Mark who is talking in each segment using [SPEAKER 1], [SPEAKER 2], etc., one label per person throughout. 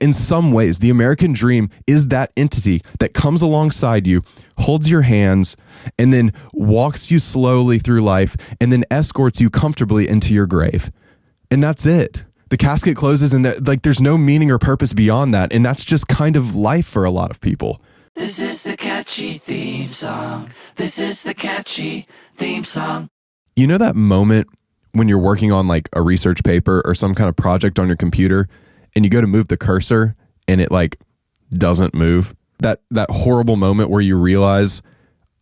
[SPEAKER 1] In some ways, the American dream is that entity that comes alongside you, holds your hands, and then walks you slowly through life, and then escorts you comfortably into your grave. And that's it. The casket closes, and there's no meaning or purpose beyond that, and that's just kind of life for a lot of people.
[SPEAKER 2] This is the catchy theme song. This is the catchy theme song.
[SPEAKER 1] You know that moment when you're working on like a research paper or some kind of project on your computer, and you go to move the cursor and it like doesn't move? That horrible moment where you realize,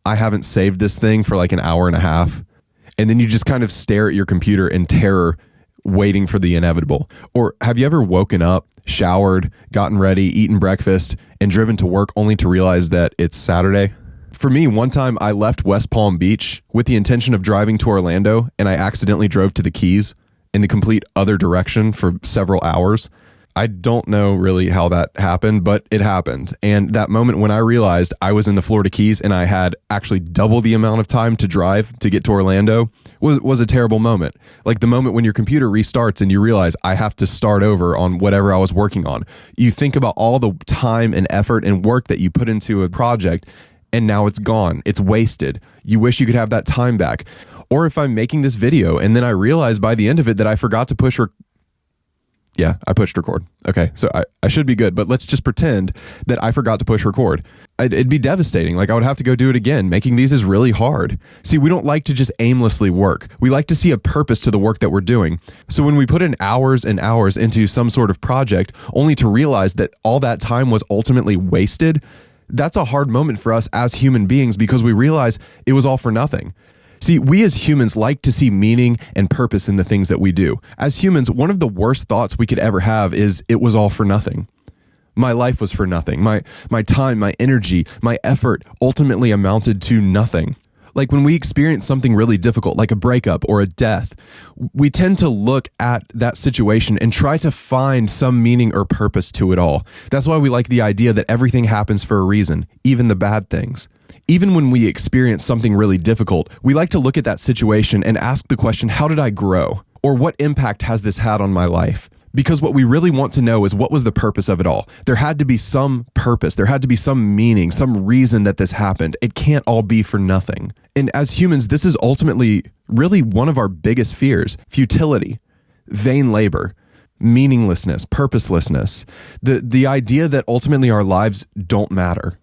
[SPEAKER 1] I haven't saved this thing for like an hour and a half. And then you just kind of stare at your computer in terror, waiting for the inevitable. Or have you ever woken up, showered, gotten ready, eaten breakfast, and driven to work only to realize that it's Saturday? For me, one time I left West Palm Beach with the intention of driving to Orlando, and I accidentally drove to the Keys in the complete other direction for several hours. I don't know really how that happened, but it happened. And that moment when I realized I was in the Florida Keys and I had actually double the amount of time to drive to get to Orlando was a terrible moment. Like the moment when your computer restarts and you realize I have to start over on whatever I was working on. You think about all the time and effort and work that you put into a project, and now it's gone. It's wasted. You wish you could have that time back. Or if I'm making this video and then I realize by the end of it that I forgot to push Yeah, I pushed record. Okay, so I should be good, but let's just pretend that I forgot to push record. It'd be devastating. Like I would have to go do it again. Making these is really hard. See, we don't like to just aimlessly work. We like to see a purpose to the work that we're doing. So when we put in hours and hours into some sort of project, only to realize that all that time was ultimately wasted, that's a hard moment for us as human beings because we realize it was all for nothing. See, we as humans like to see meaning and purpose in the things that we do. As humans, one of the worst thoughts we could ever have is it was all for nothing. My life was for nothing. My time, my energy, my effort ultimately amounted to nothing. Like when we experience something really difficult, like a breakup or a death, we tend to look at that situation and try to find some meaning or purpose to it all. That's why we like the idea that everything happens for a reason, even the bad things. Even when we experience something really difficult, we like to look at that situation and ask the question, how did I grow? Or what impact has this had on my life? Because what we really want to know is what was the purpose of it all? There had to be some purpose. There had to be some meaning, some reason that this happened. It can't all be for nothing. And as humans, this is ultimately really one of our biggest fears: futility, vain labor, meaninglessness, purposelessness, the idea that ultimately our lives don't matter.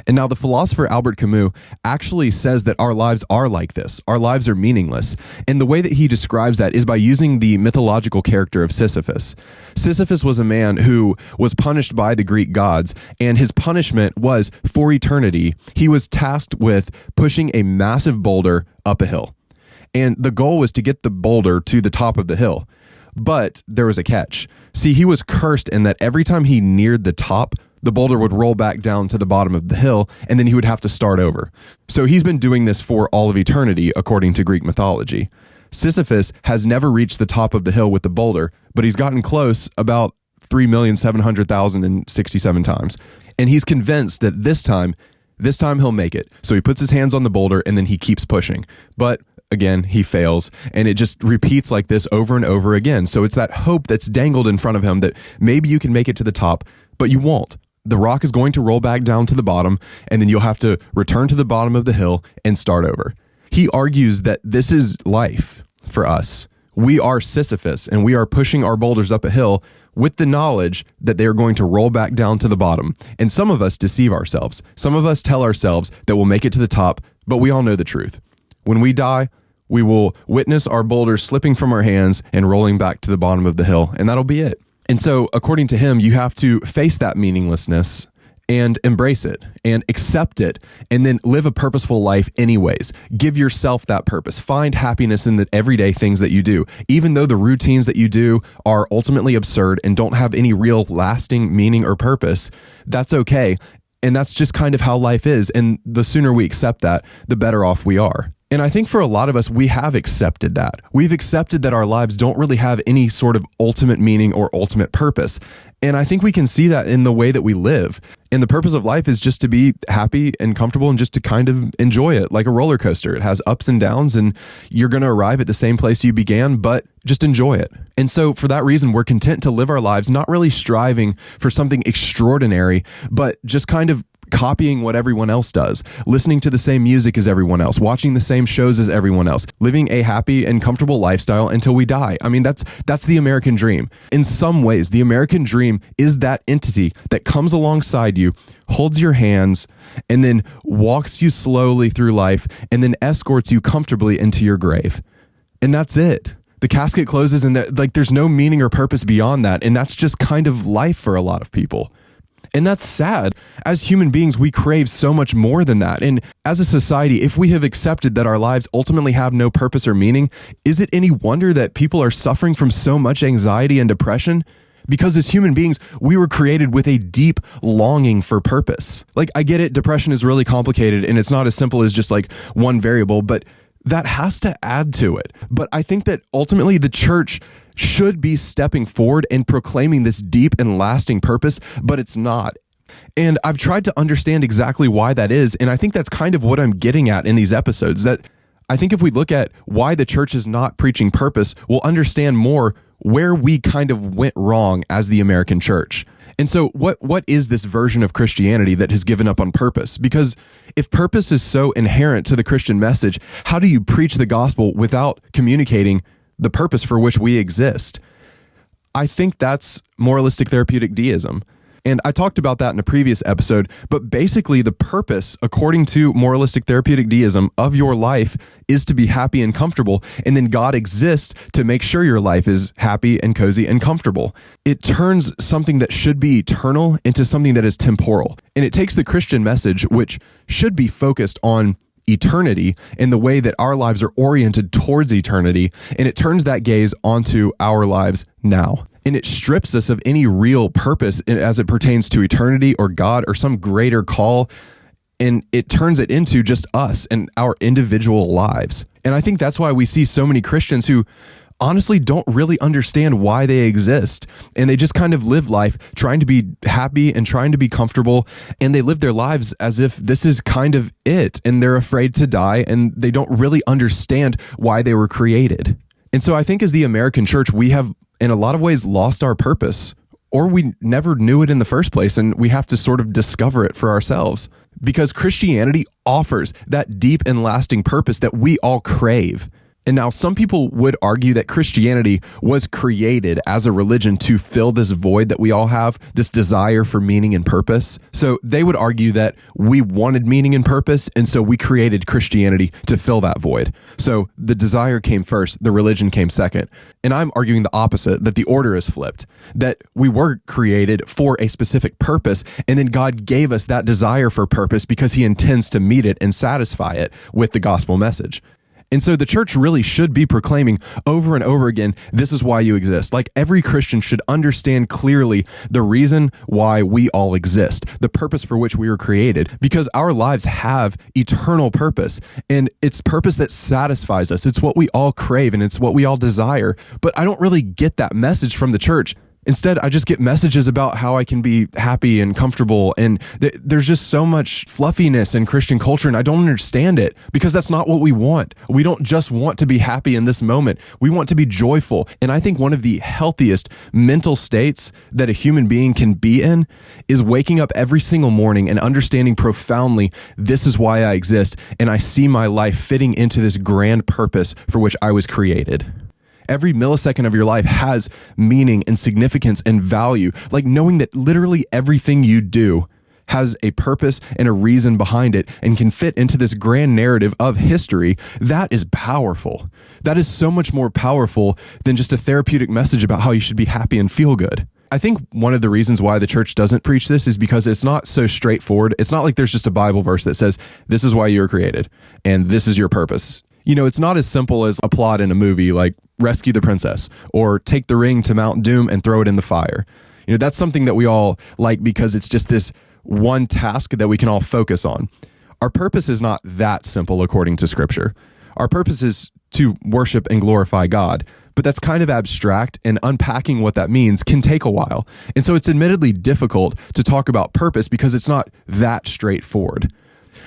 [SPEAKER 1] And now the philosopher Albert Camus actually says that our lives are like this. Our lives are meaningless. And the way that he describes that is by using the mythological character of Sisyphus. Sisyphus was a man who was punished by the Greek gods, and his punishment was, for eternity, he was tasked with pushing a massive boulder up a hill. And the goal was to get the boulder to the top of the hill. But there was a catch. See, he was cursed in that every time he neared the top, the boulder would roll back down to the bottom of the hill, and then he would have to start over. So he's been doing this for all of eternity, according to Greek mythology. Sisyphus has never reached the top of the hill with the boulder, but he's gotten close about 3,700,067 times. And he's convinced that this time he'll make it. So he puts his hands on the boulder, and then he keeps pushing. But again, he fails, and it just repeats like this over and over again. So it's that hope that's dangled in front of him that maybe you can make it to the top, but you won't. The rock is going to roll back down to the bottom, and then you'll have to return to the bottom of the hill and start over. He argues that this is life for us. We are Sisyphus, and we are pushing our boulders up a hill with the knowledge that they are going to roll back down to the bottom. And some of us deceive ourselves. Some of us tell ourselves that we'll make it to the top, but we all know the truth. When we die, we will witness our boulders slipping from our hands and rolling back to the bottom of the hill, and that'll be it. And so, according to him, you have to face that meaninglessness and embrace it and accept it, and then live a purposeful life anyways. Give yourself that purpose. Find happiness in the everyday things that you do. Even though the routines that you do are ultimately absurd and don't have any real lasting meaning or purpose, that's okay. And that's just kind of how life is. And the sooner we accept that, the better off we are. And I think for a lot of us, we have accepted that. We've accepted that our lives don't really have any sort of ultimate meaning or ultimate purpose. And I think we can see that in the way that we live. And the purpose of life is just to be happy and comfortable and just to kind of enjoy it like a roller coaster. It has ups and downs, and you're going to arrive at the same place you began, but just enjoy it. And so for that reason, we're content to live our lives, not really striving for something extraordinary, but just kind of copying what everyone else does, listening to the same music as everyone else, watching the same shows as everyone else, living a happy and comfortable lifestyle until we die. I mean, that's the American dream. In some ways, the American dream is that entity that comes alongside you, holds your hands, and then walks you slowly through life, and then escorts you comfortably into your grave. And that's it. The casket closes, and there's no meaning or purpose beyond that. And that's just kind of life for a lot of people. And that's sad. As human beings, we crave so much more than that. And as a society, if we have accepted that our lives ultimately have no purpose or meaning, is it any wonder that people are suffering from so much anxiety and depression? Because as human beings, we were created with a deep longing for purpose. Like, I get it, depression is really complicated, and it's not as simple as just like one variable, but that has to add to it. But I think that ultimately the church should be stepping forward and proclaiming this deep and lasting purpose, but it's not. And I've tried to understand exactly why that is, and I think that's kind of what I'm getting at in these episodes, that I think if we look at why the church is not preaching purpose, we'll understand more where we kind of went wrong as the American church. And so what is this version of Christianity that has given up on purpose? Because if purpose is so inherent to the Christian message, how do you preach the gospel without communicating the purpose for which we exist? I think that's moralistic therapeutic deism. And I talked about that in a previous episode, but basically the purpose, according to moralistic therapeutic deism, of your life is to be happy and comfortable, and then God exists to make sure your life is happy and cozy and comfortable. It turns something that should be eternal into something that is temporal. And it takes the Christian message, which should be focused on eternity in the way that our lives are oriented towards eternity, and it turns that gaze onto our lives now. And it strips us of any real purpose as it pertains to eternity or God or some greater call, and it turns it into just us and our individual lives. And I think that's why we see so many Christians who honestly don't really understand why they exist, and they just kind of live life trying to be happy and trying to be comfortable, and they live their lives as if this is kind of it, and they're afraid to die, and they don't really understand why they were created. And so I think as the American church, we have in a lot of ways lost our purpose, or we never knew it in the first place, and we have to sort of discover it for ourselves. Because Christianity offers that deep and lasting purpose that we all crave. And now some people would argue that Christianity was created as a religion to fill this void that we all have, this desire for meaning and purpose. So they would argue that we wanted meaning and purpose, and so we created Christianity to fill that void. So the desire came first, the religion came second. And I'm arguing the opposite, that the order is flipped, that we were created for a specific purpose, and then God gave us that desire for purpose because he intends to meet it and satisfy it with the gospel message. And so the church really should be proclaiming over and over again, this is why you exist. Like, every Christian should understand clearly the reason why we all exist, the purpose for which we were created, because our lives have eternal purpose, and it's purpose that satisfies us. It's what we all crave, and it's what we all desire. But I don't really get that message from the church. Instead, I just get messages about how I can be happy and comfortable, and there's just so much fluffiness in Christian culture, and I don't understand it, because that's not what we want. We don't just want to be happy in this moment. We want to be joyful, and I think one of the healthiest mental states that a human being can be in is waking up every single morning and understanding profoundly, this is why I exist, and I see my life fitting into this grand purpose for which I was created. Every millisecond of your life has meaning and significance and value. Like, knowing that literally everything you do has a purpose and a reason behind it and can fit into this grand narrative of history, that is powerful. That is so much more powerful than just a therapeutic message about how you should be happy and feel good. I think one of the reasons why the church doesn't preach this is because it's not so straightforward. It's not like there's just a Bible verse that says, this is why you were created and this is your purpose. You know, it's not as simple as a plot in a movie like rescue the princess or take the ring to Mount Doom and throw it in the fire. You know, that's something that we all like because it's just this one task that we can all focus on. Our purpose is not that simple according to Scripture. Our purpose is to worship and glorify God, but that's kind of abstract, and unpacking what that means can take a while. And so it's admittedly difficult to talk about purpose because it's not that straightforward.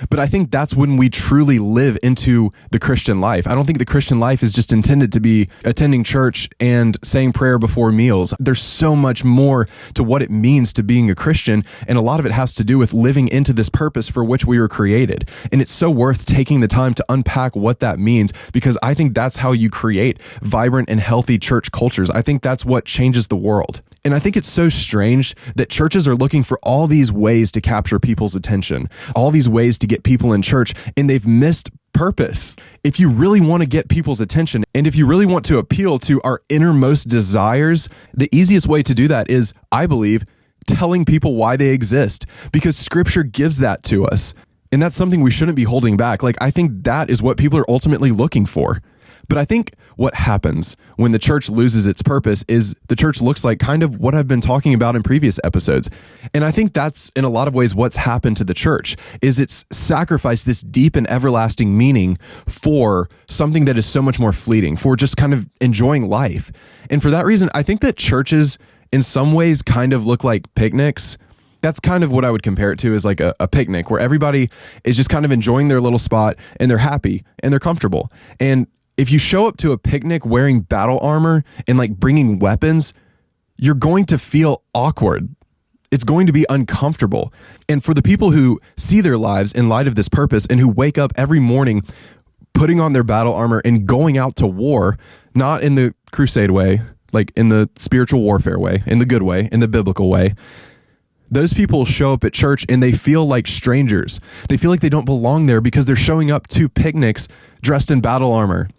[SPEAKER 1] But I think that's when we truly live into the Christian life. I don't think the Christian life is just intended to be attending church and saying prayer before meals. There's so much more to what it means to being a Christian, and a lot of it has to do with living into this purpose for which we were created. And it's so worth taking the time to unpack what that means, because I think that's how you create vibrant and healthy church cultures. I think that's what changes the world. And I think it's so strange that churches are looking for all these ways to capture people's attention, all these ways to get people in church, and they've missed purpose. If you really want to get people's attention, and if you really want to appeal to our innermost desires, the easiest way to do that is, I believe, telling people why they exist, because Scripture gives that to us. And that's something we shouldn't be holding back. Like, I think that is what people are ultimately looking for. But I think what happens when the church loses its purpose is the church looks like kind of what I've been talking about in previous episodes. And I think that's in a lot of ways what's happened to the church, is it's sacrificed this deep and everlasting meaning for something that is so much more fleeting, for just kind of enjoying life. And for that reason, I think that churches in some ways kind of look like picnics. That's kind of what I would compare it to, is like a picnic where everybody is just kind of enjoying their little spot and they're happy and they're comfortable. And if you show up to a picnic wearing battle armor and like bringing weapons, you're going to feel awkward. It's going to be uncomfortable. And for the people who see their lives in light of this purpose and who wake up every morning putting on their battle armor and going out to war, not in the crusade way, like in the spiritual warfare way, in the good way, in the biblical way, those people show up at church and they feel like strangers. They feel like they don't belong there because they're showing up to picnics dressed in battle armor.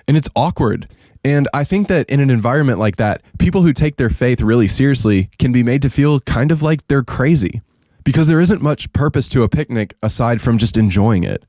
[SPEAKER 1] And it's awkward. And I think that in an environment like that, people who take their faith really seriously can be made to feel kind of like they're crazy, because there isn't much purpose to a picnic aside from just enjoying it.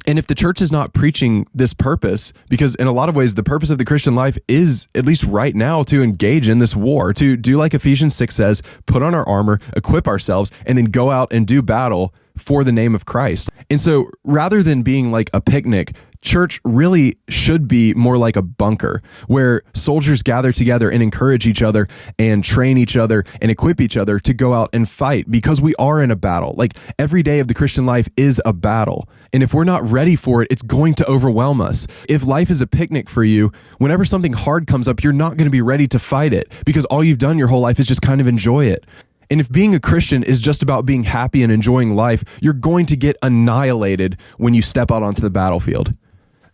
[SPEAKER 1] And if the church is not preaching this purpose, because in a lot of ways, the purpose of the Christian life is, at least right now, to engage in this war, to do like Ephesians 6 says, put on our armor, equip ourselves, and then go out and do battle for the name of Christ. And so rather than being like a picnic, church really should be more like a bunker where soldiers gather together and encourage each other and train each other and equip each other to go out and fight, because we are in a battle. Like, every day of the Christian life is a battle. And if we're not ready for it, it's going to overwhelm us. If life is a picnic for you, whenever something hard comes up, you're not going to be ready to fight it, because all you've done your whole life is just kind of enjoy it. And if being a Christian is just about being happy and enjoying life, you're going to get annihilated when you step out onto the battlefield.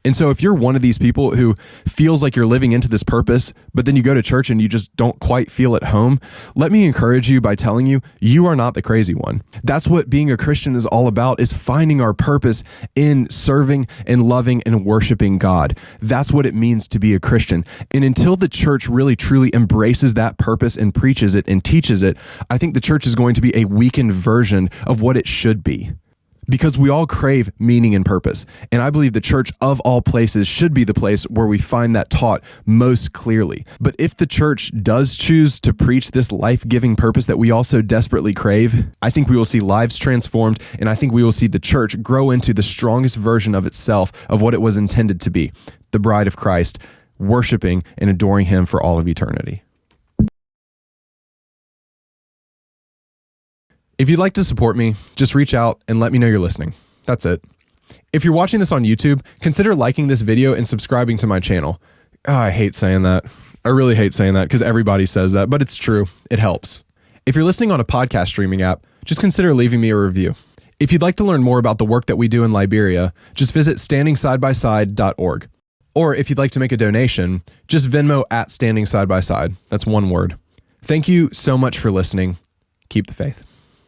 [SPEAKER 1] And so if you're one of these people who feels like you're living into this purpose, but then you go to church and you just don't quite feel at home, let me encourage you by telling you, you are not the crazy one. That's what being a Christian is all about, is finding our purpose in serving and loving and worshiping God. That's what it means to be a Christian. And until the church really truly embraces that purpose and preaches it and teaches it, I think the church is going to be a weakened version of what it should be. Because we all crave meaning and purpose. And I believe the church of all places should be the place where we find that taught most clearly. But if the church does choose to preach this life-giving purpose that we also desperately crave, I think we will see lives transformed, and I think we will see the church grow into the strongest version of itself, of what it was intended to be, the bride of Christ, worshiping and adoring him for all of eternity. If you'd like to support me, just reach out and let me know you're listening. That's it. If you're watching this on YouTube, consider liking this video and subscribing to my channel. Oh, I hate saying that. I really hate saying that because everybody says that, but it's true. It helps. If you're listening on a podcast streaming app, just consider leaving me a review. If you'd like to learn more about the work that we do in Liberia, just visit standingsidebyside.org. Or if you'd like to make a donation, just Venmo @standingsidebyside. That's one word. Thank you so much for listening. Keep the faith.